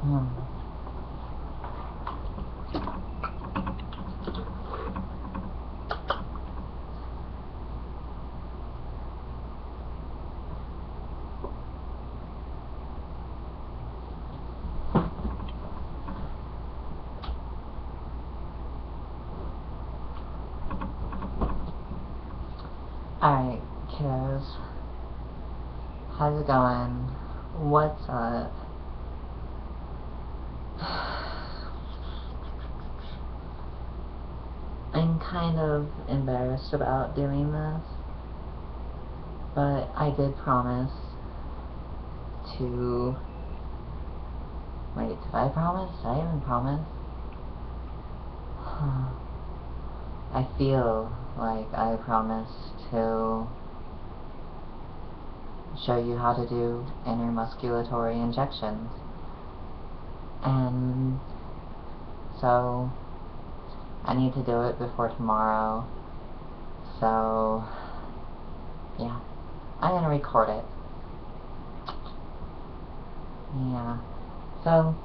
Alright, kiddos. How's it going? What's up? I'm kind of embarrassed about doing this, but I did promise to... Wait, did I promise? Did I even promise? I feel like I promised to show you how to do intermusculatory injections. And so I need to do it before tomorrow. So yeah, I'm gonna record it. Yeah. So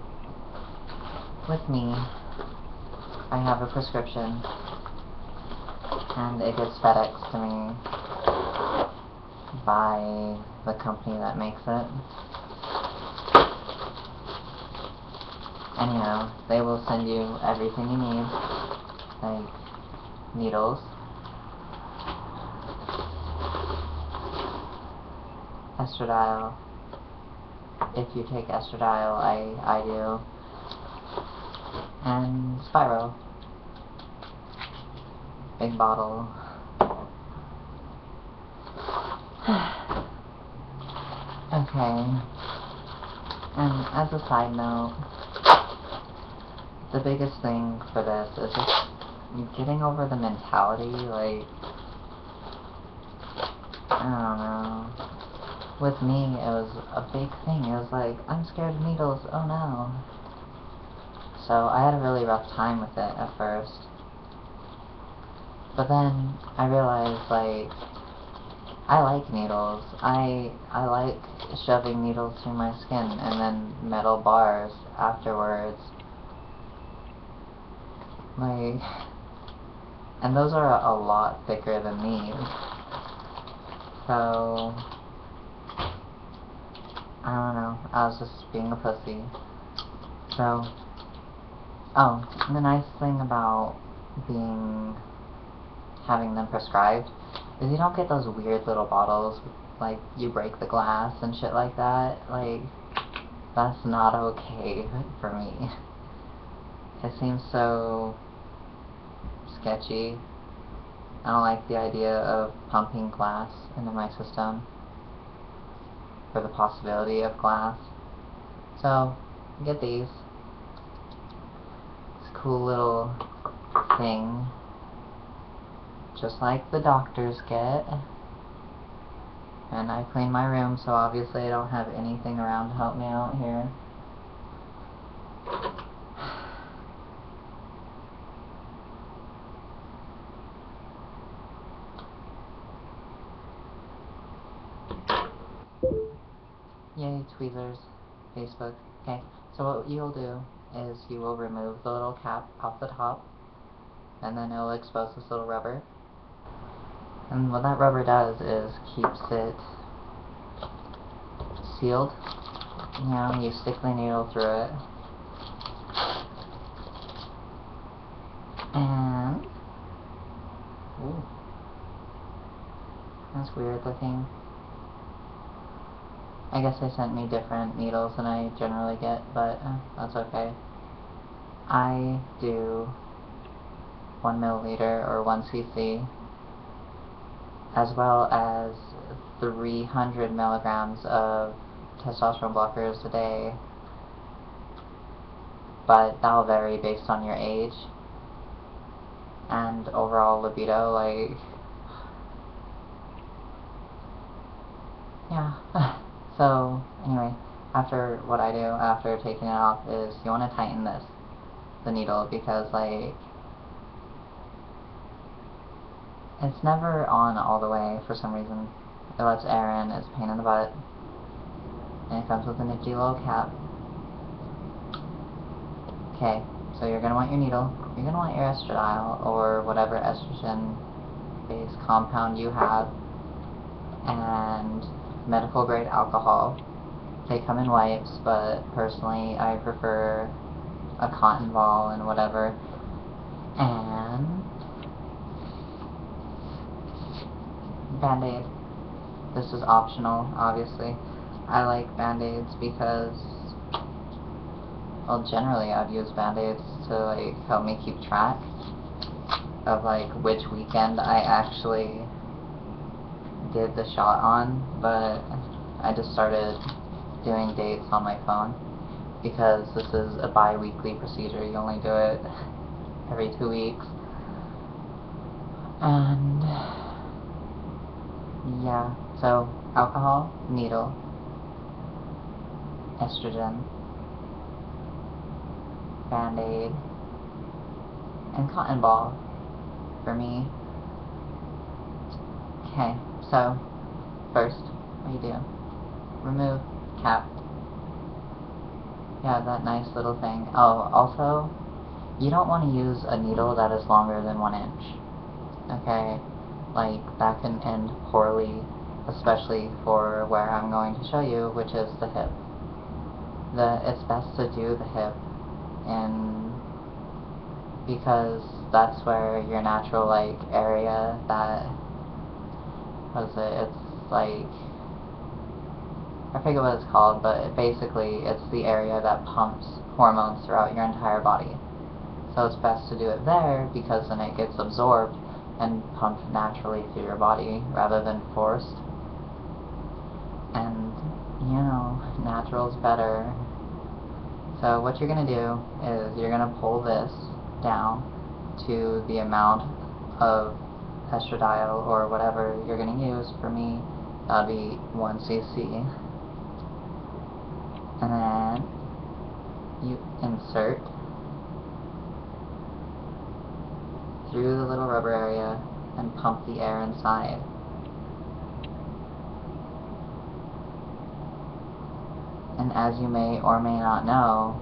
with me, I have a prescription, and it gets FedExed to me by the company that makes it. Anyhow, they will send you everything you need, like needles, estradiol, if you take estradiol, I do, and Spyro, big bottle. Okay, and as a side note, the biggest thing for this is just getting over the mentality, like, I don't know. With me, it was a big thing. It was like, I'm scared of needles, oh no. So I had a really rough time with it at first. But then I realized, like, I like needles. I like shoving needles through my skin and then metal bars afterwards. Like, and those are a lot thicker than these. So, I don't know, I was just being a pussy. So, oh, and the nice thing about having them prescribed is you don't get those weird little bottles, like, you break the glass and shit like that. Like, that's not okay for me. It seems so sketchy. I don't like the idea of pumping glass into my system, for the possibility of glass. So, get these. This cool little thing, just like the doctors get. And I clean my room, so obviously I don't have anything around to help me out here. Yay, tweezers. Facebook. Okay, so what you'll do is you will remove the little cap off the top, and then it'll expose this little rubber. And what that rubber does is keeps it sealed. You know, you stick the needle through it. And... ooh. That's weird looking. I guess they sent me different needles than I generally get, but that's okay. I do 1 milliliter or 1 cc, as well as 300 milligrams of testosterone blockers a day, but that'll vary based on your age and overall libido. Like, yeah. So anyway, after what I do after taking it off is you want to tighten the needle, because like it's never on all the way for some reason. It lets air in, it's a pain in the butt, and it comes with a nifty little cap. Okay, so you're going to want your needle, you're going to want your estradiol, or whatever estrogen-based compound you have, and medical grade alcohol. They come in wipes, but personally I prefer a cotton ball and whatever. And Band-Aid. This is optional, obviously. I like Band-Aids because, well, generally I'd use Band-Aids to, like, help me keep track of, like, which weekend I actually did the shot on, but I just started doing dates on my phone because this is a bi-weekly procedure. You only do it every 2 weeks. And yeah, so alcohol, needle, estrogen, Band-Aid, and cotton ball for me. Okay, so first, what do? Remove cap. Yeah, that nice little thing. Oh, also, you don't want to use a needle that is longer than 1 inch. Okay? Like, that can end poorly, especially for where I'm going to show you, which is the hip. It's best to do the hip because that's where your natural, like, area that, what is it, it's like, I forget what it's called, but basically it's the area that pumps hormones throughout your entire body. So it's best to do it there because then it gets absorbed and pumped naturally through your body rather than forced. And, you know, natural's better. So what you're going to do is you're going to pull this down to the amount of estradiol or whatever you're going to use. For me, that'll be 1 cc. And then you insert through the little rubber area and pump the air inside. And as you may or may not know,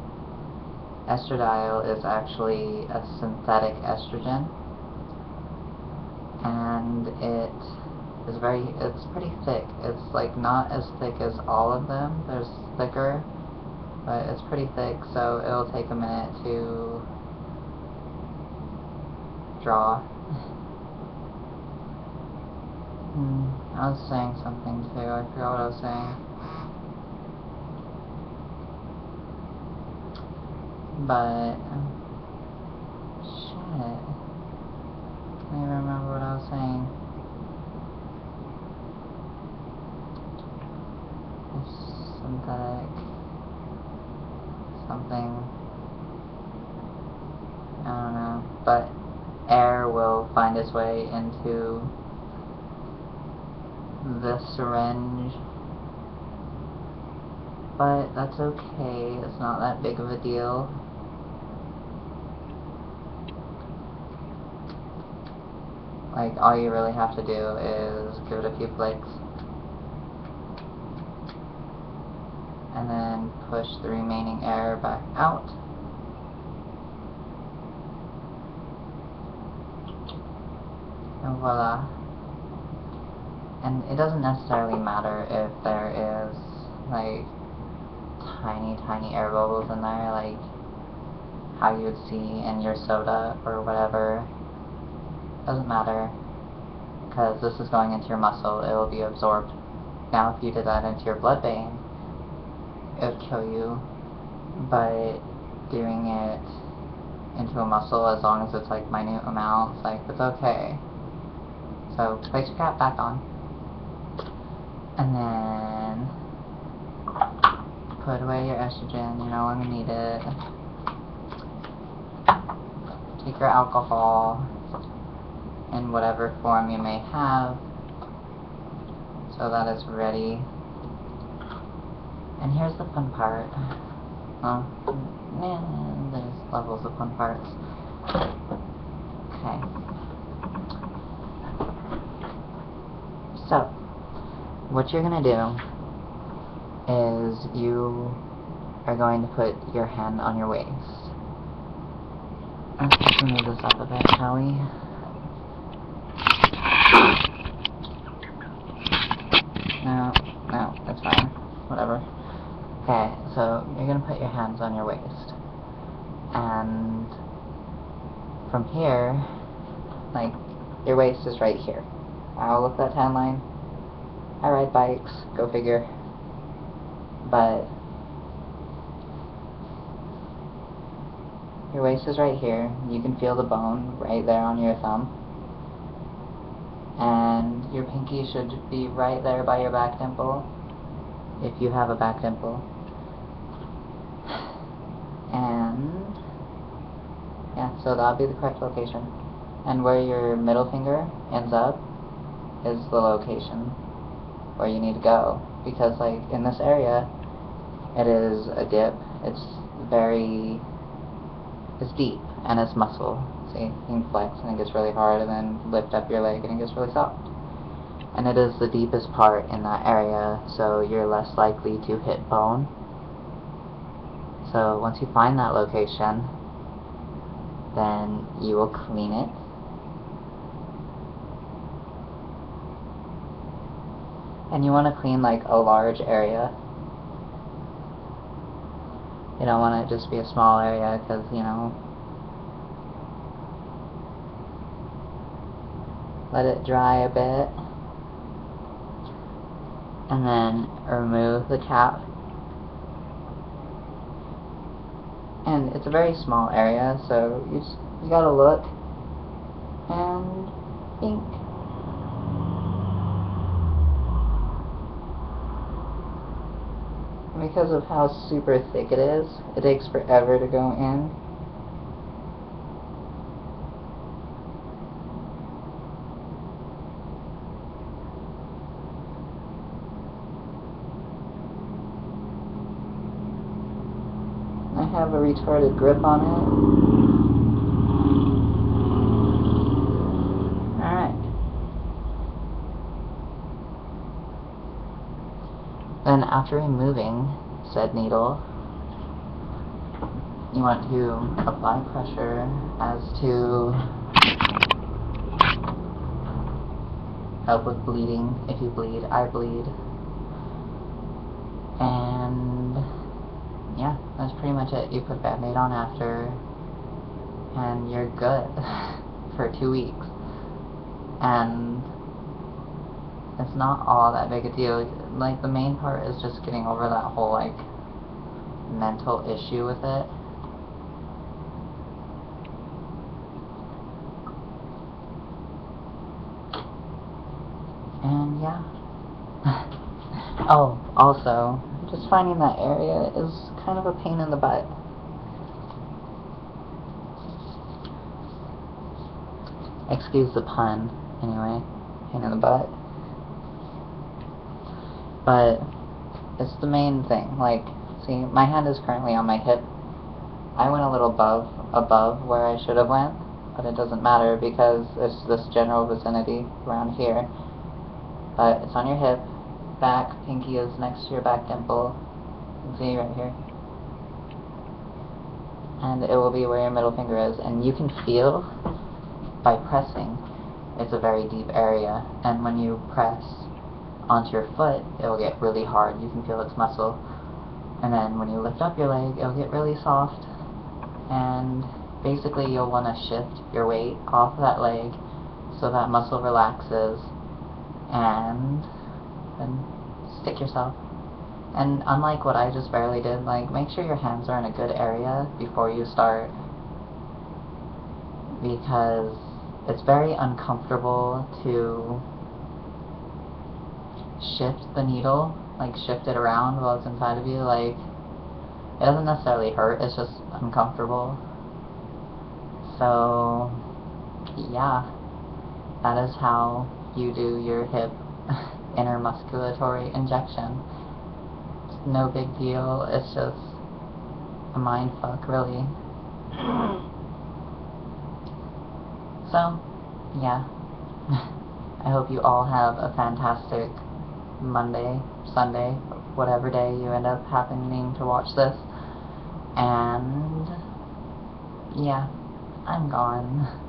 estradiol is actually a synthetic estrogen, and it's pretty thick. It's like not as thick as all of them. There's thicker, but it's pretty thick, so it'll take a minute to draw. I was saying something too. I forgot what I was saying. But shit, can't even remember what I was saying. It's synthetic something, I don't know, but air will find its way into the syringe, but that's okay, it's not that big of a deal. Like, all you really have to do is give it a few flicks, and then push the remaining air back out. And voila. And it doesn't necessarily matter if there is, like, tiny air bubbles in there, like how you would see in your soda or whatever. Doesn't matter, because this is going into your muscle, it will be absorbed. Now if you did that into your blood vein, it would kill you, but doing it into a muscle, as long as it's like minute amounts, like, it's okay. So place your cap back on, and then put away your estrogen, you know when you need it. Take your alcohol in whatever form you may have, so that is ready. And here's the fun part. Well, there's levels of fun parts. Okay. So, what you're gonna do is you are going to put your hand on your waist. Let's move this up a bit, shall we? No, no, it's fine. Whatever. Okay, so you're gonna put your hands on your waist. And from here, like, your waist is right here. I'll look that tan line. I ride bikes, go figure. But your waist is right here. You can feel the bone right there on your thumb. And your pinky should be right there by your back dimple, if you have a back dimple. And yeah, so that'll be the correct location. And where your middle finger ends up is the location where you need to go. Because, like, in this area, it is a dip. It's deep, and it's muscle. See, you can flex, and it gets really hard, and then lift up your leg, and it gets really soft. And it is the deepest part in that area, so you're less likely to hit bone. So once you find that location, then you will clean it. And you want to clean, like, a large area. You don't want it to just be a small area, because, you know, let it dry a bit. And then remove the cap. And it's a very small area, so you gotta look. And ink. And because of how super thick it is, it takes forever to go in. I have a retarded grip on it. Alright. Then after removing said needle, you want to apply pressure as to help with bleeding. If you bleed, I bleed. And yeah, that's pretty much it. You put a band-aid on after, and you're good for 2 weeks. And it's not all that big a deal. Like, the main part is just getting over that whole, like, mental issue with it. And yeah. Oh, also, just finding that area is kind of a pain in the butt. Excuse the pun, anyway. Pain in the butt. But it's the main thing. Like, see, my hand is currently on my hip. I went a little above where I should have went, but it doesn't matter because it's this general vicinity around here. But it's on your hip. Back pinky is next to your back dimple. You can see right here. And it will be where your middle finger is. And you can feel, by pressing, it's a very deep area. And when you press onto your foot, it will get really hard. You can feel its muscle. And then when you lift up your leg, it will get really soft. And basically you'll want to shift your weight off of that leg so that muscle relaxes. And then stick yourself. And unlike what I just barely did, like, make sure your hands are in a good area before you start, because it's very uncomfortable to shift the needle, like shift it around while it's inside of you. Like, it doesn't necessarily hurt, it's just uncomfortable. So yeah, that is how you do your hip intermusculatory injection. It's no big deal, it's just a mind fuck, really. So, yeah. I hope you all have a fantastic Monday, Sunday, whatever day you end up happening to watch this. And yeah. I'm gone.